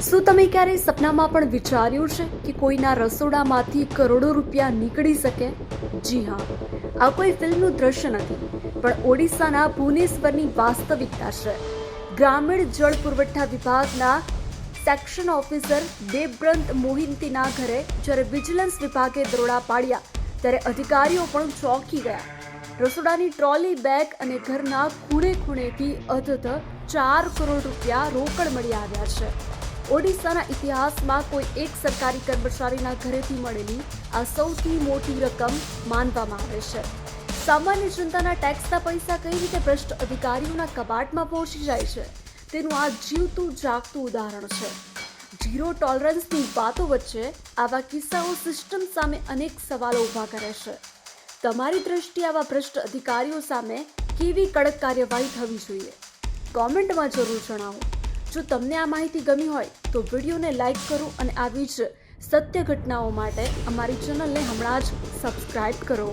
શું તમે ક્યારેય સપનામાં પણ વિચાર્યું છે કે કોઈના રસોડામાંથી કરોડો રૂપિયા નીકળી શકે? જી હા, આ કોઈ ફિલ્મનું દ્રશ્ય નથી, પણ ઓડિશાના ભુવનેશ્વરની વાસ્તવિકતા છે. ગ્રામીણ જળ પુરવઠા વિભાગના સેક્શન ઓફિસર દેવબ્રત મોહિંતીના ઘરે જ્યારે વિજિલન્સ વિભાગે દરોડા પાડ્યા ત્યારે અધિકારીઓ પણ ચોંકી ગયા. રસોડાની ટ્રોલી બેગ અને ઘરના ખૂણે ખૂણેથી અધધ 4 કરોડ રૂપિયા રોકડ મળી આવ્યા છે. ઓડિશાના ઇતિહાસમાં કોઈ એક સરકારી કર્મચારીના ઘરેથી મળેલી આ સૌથી મોટી રકમ માનવામાં આવે છે. સામાન્ય જનતાના ટેક્સના પૈસા કઈ રીતે ભ્રષ્ટ અધિકારીઓના કબાટમાં પહોંચી જાય છે તેનું આ જીવતું જાગતું ઉદાહરણ છે. ઝીરો ટોલરન્સની વાતો વચ્ચે આવા કિસ્સાઓ સિસ્ટમ સામે અનેક સવાલો ઊભા કરે છે. તમારી દ્રષ્ટિએ આવા ભ્રષ્ટ અધિકારીઓ સામે કેવી કડક કાર્યવાહી થવી જોઈએ? કોમેન્ટમાં જરૂર જણાવો. જો તમને આ માહિતી ગમી હોય તો વિડીયોને લાઈક કરો અને આવી જ સત્ય ઘટનાઓ માટે અમારી ચેનલને હમણાં જ સબસ્ક્રાઇબ કરો.